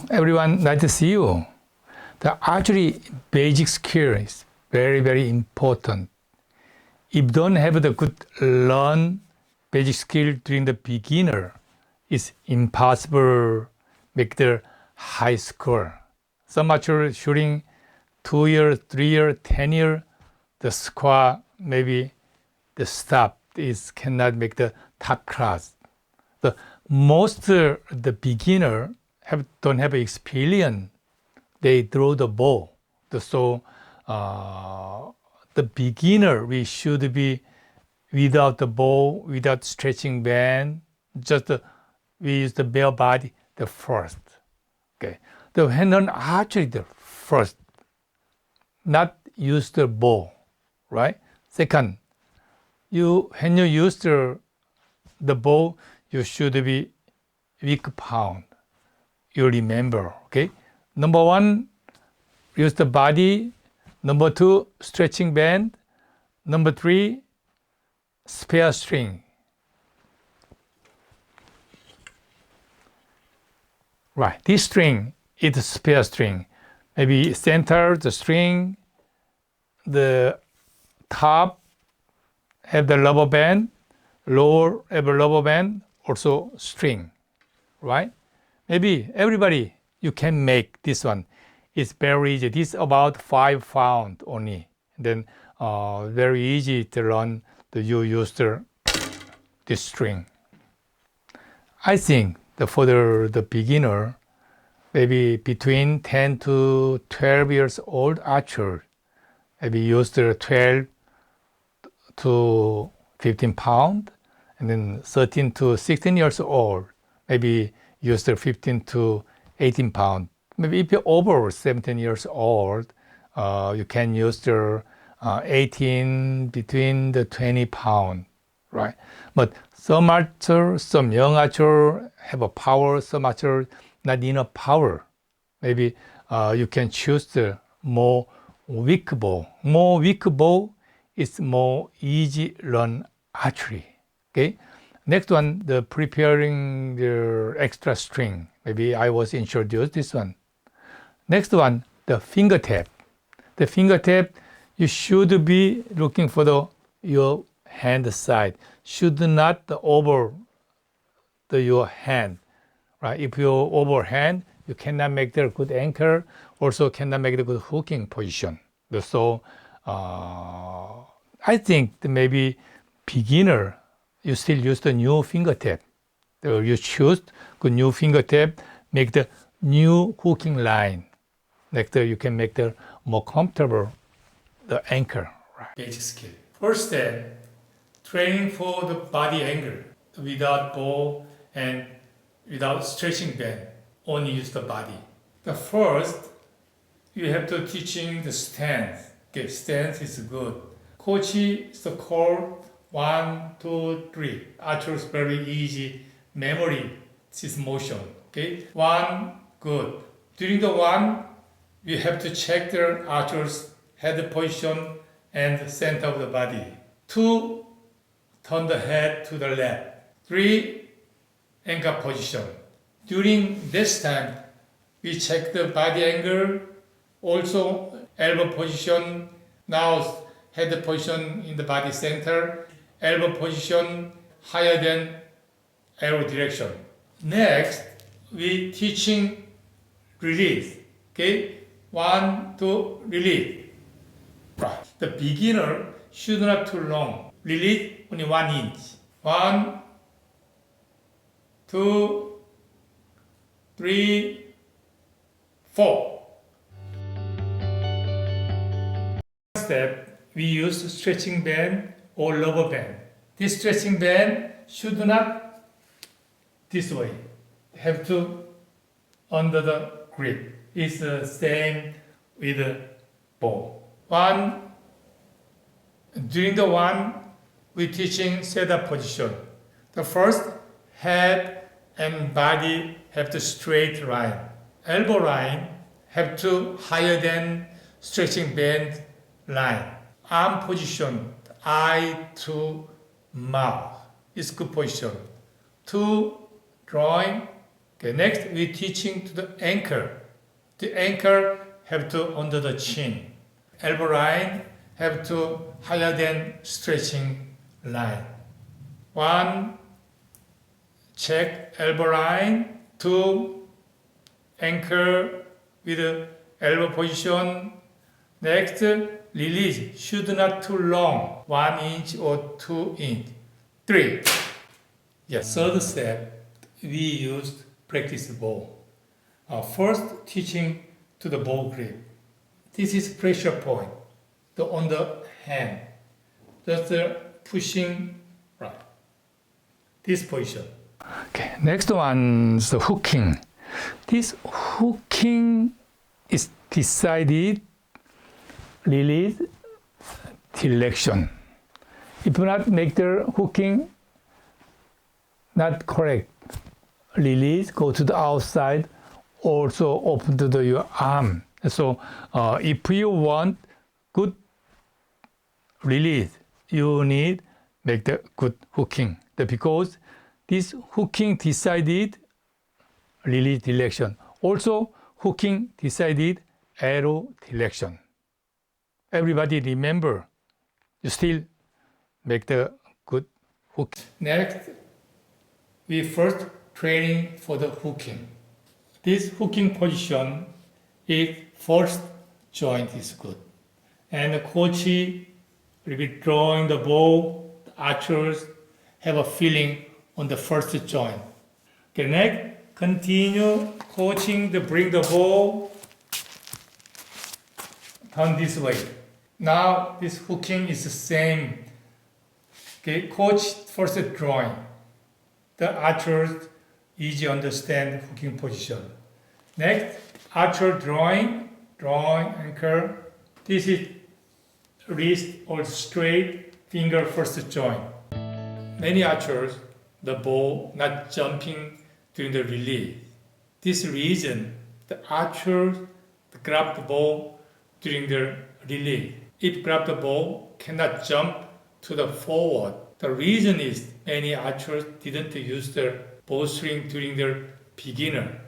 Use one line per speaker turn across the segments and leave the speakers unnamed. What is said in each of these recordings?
everyone. Nice to see you. The archery basic skill is very, very important. If you don't have the good learn basic skill during the beginner, it's impossible make the high score. Some amateur shooting 2 years, 3 years, 10 years, the score maybe the stop is cannot make the top class. The most the beginner don't have experience. They throw the ball. So the beginner we should be without the ball, without stretching band, just we use the bare body the first. Okay. The hand-on archery the first, not use the ball, right? Second, when you use the ball, you should be weak pound. You remember, okay? Number 1, use the body. Number 2, stretching band. Number 3, spare string. Right, this string is a spare string. Maybe center the string, the top have the rubber band, lower have a rubber band, also string, right? Maybe everybody you can make this one. It's very easy. This is about 5 pounds only. Then very easy to learn you use this string. I think for the beginner, maybe between 10 to 12 years old archer, maybe use the 12 to 15 pound, and then 13 to 16 years old, maybe use the 15 to 18 pound. Maybe if you're over 17 years old, you can use the 18 between the 20 pound, right? But some archer, some young archer have a power, some archer not enough power. Maybe you can choose the more weak ball. More weak ball is more easy learn archery. Okay. Next one, the preparing the extra string. Maybe I was introduced this one. Next one, the fingertip. The fingertip, you should be looking for your hand side. Should not over your hand, right? If you're overhand, you cannot make the good anchor. Also cannot make the good hooking position. So I think that maybe beginner, you still use the new fingertip. You choose the new fingertip, make the new hooking line. Next, you can make the more comfortable the anchor. Right. Basic skill. First step, training for the body angle without ball and without stretching band. Only use the body. The first, you have to teaching the stance. Okay, stance is good. Coach is the call 1, 2, 3. Archers very easy memory this motion. Okay, 1, good. During the 1, we have to check the archer's head position and the center of the body. 2, turn the head to the left. 3, anchor position. During this time, we check the body angle, also elbow position, now head position in the body center, elbow position higher than arrow direction. Next, we teaching release. Okay, 1, 2, release. The beginner should not too long. Release only 1 inch. 1, 2, 3, 4. Step, we use stretching band or rubber band. This stretching band should not this way. Have to under the grip. It's the same with the ball. During the 1, we're teaching setup position. The first, head and body have the straight line. Elbow line have to higher than stretching band line. Arm position, eye to mouth is good position. 2, drawing Okay, next we're teaching to the ankle. The ankle have to under the chin. Elbow line have to higher than stretching line. 1, check elbow line. 2, ankle with elbow position. Next, release should not too long, 1 inch or 2 inch. 3. Yes. Third step, we used practice bow. First, teaching to the bow grip. This is pressure point. On the hand, just pushing right. This position. Okay. Next one is the hooking. This hooking is decided release direction. If you not make the hooking not correct, release go to the outside, also open to your arm. So if you want good release, you need make the good hooking. Because this hooking decided release direction. Also hooking decided arrow direction. Everybody remember, you still make the good hook. Next, we first training for the hooking. This hooking position is first joint is good. And the coach will be drawing the bow, the archers have a feeling on the first joint. Okay, next, continue coaching to bring the bow, turn this way. Now this hooking is the same. Okay, coach first drawing. The archers easy understand hooking position. Next, archer drawing anchor. This is wrist or straight finger first joint. Many archers, the bow not jumping during the release. This reason, the archers grab the bow during the release. If grab the bow, cannot jump to the forward. The reason is many archers didn't use their bowstring during their beginner.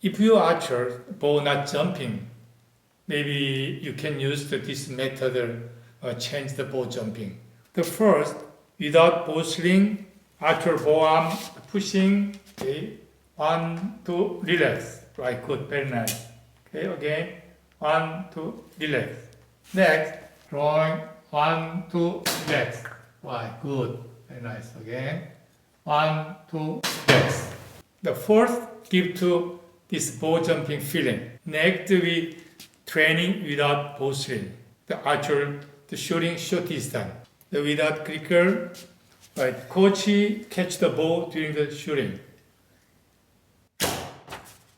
If you archer bow not jumping, maybe you can use this method change the bow jumping. The first, without bowstring, archer bow arm pushing. Okay, 1, 2, relax. Right, good, very nice. Okay, again, 1, 2, relax. Next, drawing 1, 2, relax. Right, good, very nice. Again, 1, 2, relax. The fourth, give to this bow jumping feeling. Next, we training without bowstring. The archer, the shooting short distance. The without clicker, right? Coach catch the ball during the shooting.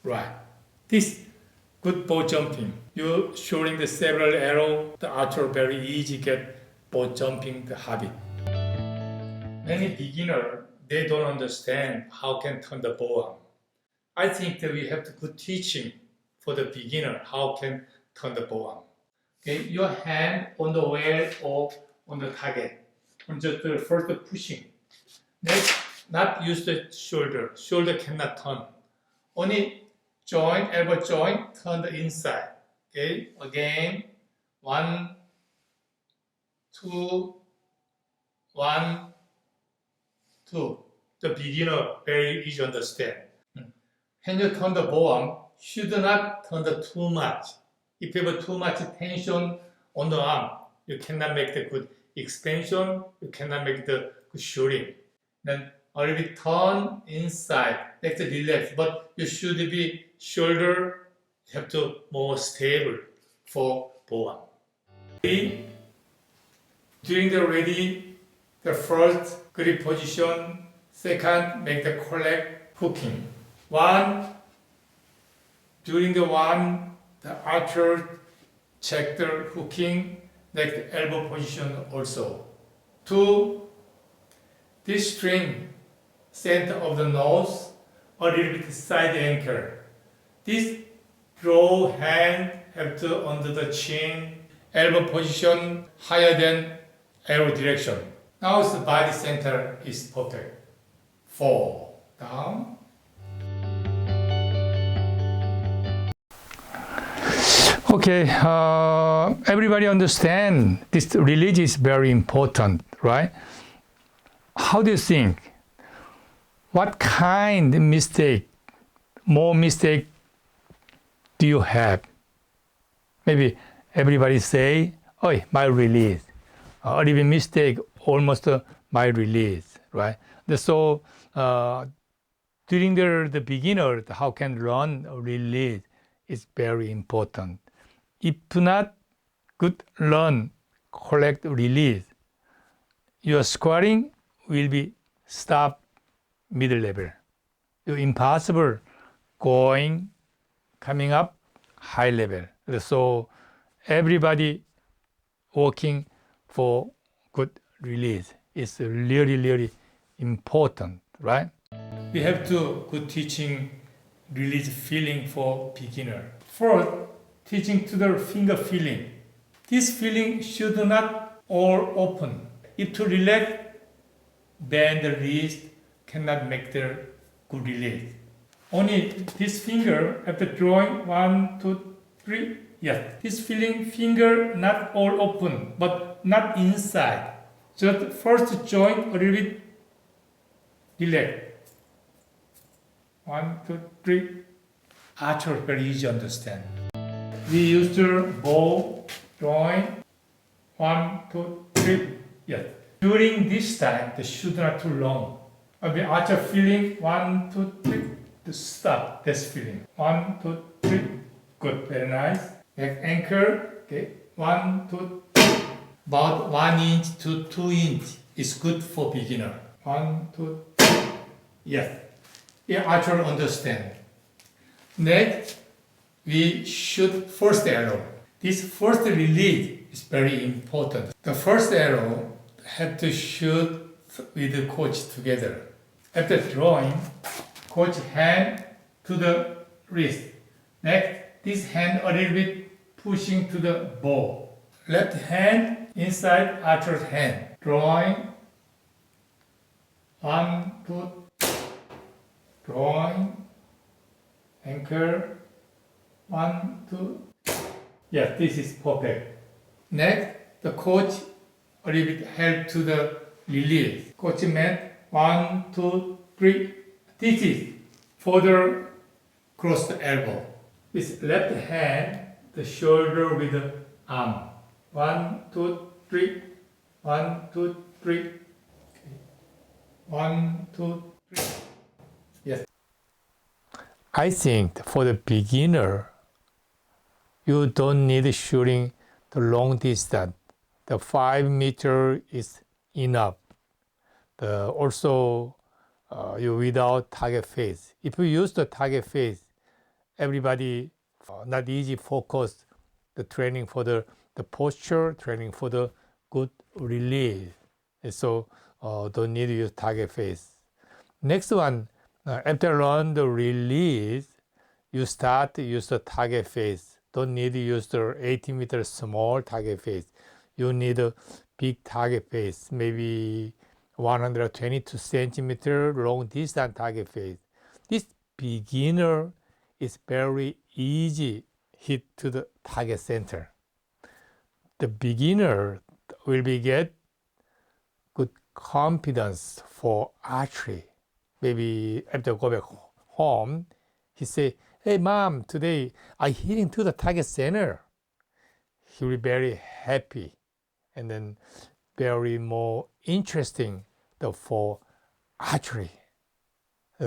Right. This good bow jumping. You shooting the several arrow, the archer very easy get bow jumping the habit. Many beginner they don't understand how can turn the bow arm. I think that we have to good teaching for the beginner how can turn the bow arm. Okay, your hand on the wheel or on the target. On just the first pushing. Next, not use the shoulder. Shoulder cannot turn. Only joint, elbow joint, turn the inside. Okay, again, 1, 2, 1, 2. The beginner very easy to understand. When you turn the bow arm, should not turn the too much. If you have too much tension on the arm, you cannot make the good expansion, you cannot make the good shooting. Then a little bit turn inside, let's relax, but you should be shoulder, you have to more stable for bow arm. During the ready, the first grip position, second make the correct hooking. 1, during the 1, the archer check the hooking, next elbow position also. 2, this string, center of the nose, a little bit side ankle. This draw hand have to under the chin, elbow position higher than arrow direction. Now the body center is perfect. 4, down. Okay, everybody understand this release is very important, right? How do you think? What kind of more mistake do you have? Maybe everybody say, oh, my release. Or even mistake, almost my release, right? So during the beginner, how can learn release is very important. If not good learn correct release, your squatting will be stop middle level. You're impossible coming up high level. So everybody working for good release is really, really important, right? We have to good teaching release feeling for beginner. First, teaching to the finger feeling. This feeling should not all open. If to relax, bend the wrist cannot make the good release. Only this finger after drawing 1, 2, 3. Yes, this feeling finger not all open, but not inside. Just first joint a little bit relax. 1, 2, 3. Archer very easy to understand. We use the bow drawing 1, 2, 3. Yes. During this time, the should not too long. The archer feeling 1, 2, 3. To stop this feeling. 1, 2, 3. Good, very nice. Next anchor. Okay. 1, 2, 3. About 1 inch to 2 inch is good for beginner. 1, 2, 3. Yes. Yeah, archer understand. Next, we shoot first arrow. This first release is very important. The first arrow have to shoot with the coach together. After drawing, coach hand to the wrist. Next, this hand a little bit pushing to the bow. Left hand inside archer's hand. Drawing. 1, 2, drawing. Anchor. 1, 2. Yes, this is perfect. Next, the coach a little bit help to the release. Coach meant 1, 2, 3. This is further cross the elbow. This left hand, the shoulder with the arm. 1, 2, 3. 1, 2, 3. Okay. 1, 2, 3. Yes. I think for the beginner, you don't need shooting the long distance. The 5 meter is enough. Also, you without target face. If you use the target face, everybody not easy focus the training for the posture, training for the good release. So don't need to use target face. Next one, after learn the release, you start to use the target face. Don't need to use the 18 meter small target face. You need a big target face, maybe 122 centimeter long distance target face. This beginner is very easy hit to the target center. The beginner will be get good confidence for archery. Maybe after go back home, he say, "Hey mom, today I hitting to the target center." He will be very happy, and then very more interesting for archery.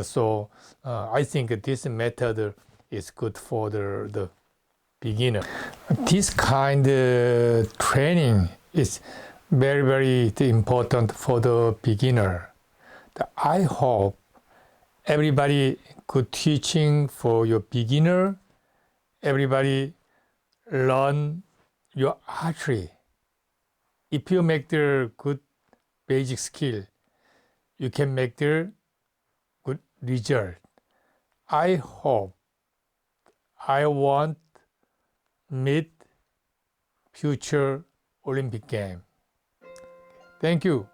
So I think this method is good for the beginner. This kind of training is very, very important for the beginner. I hope everybody good teaching for your beginner. Everybody learn your archery. If you make the good basic skill, you can make the good result. I hope I want meet future Olympic game. Thank you.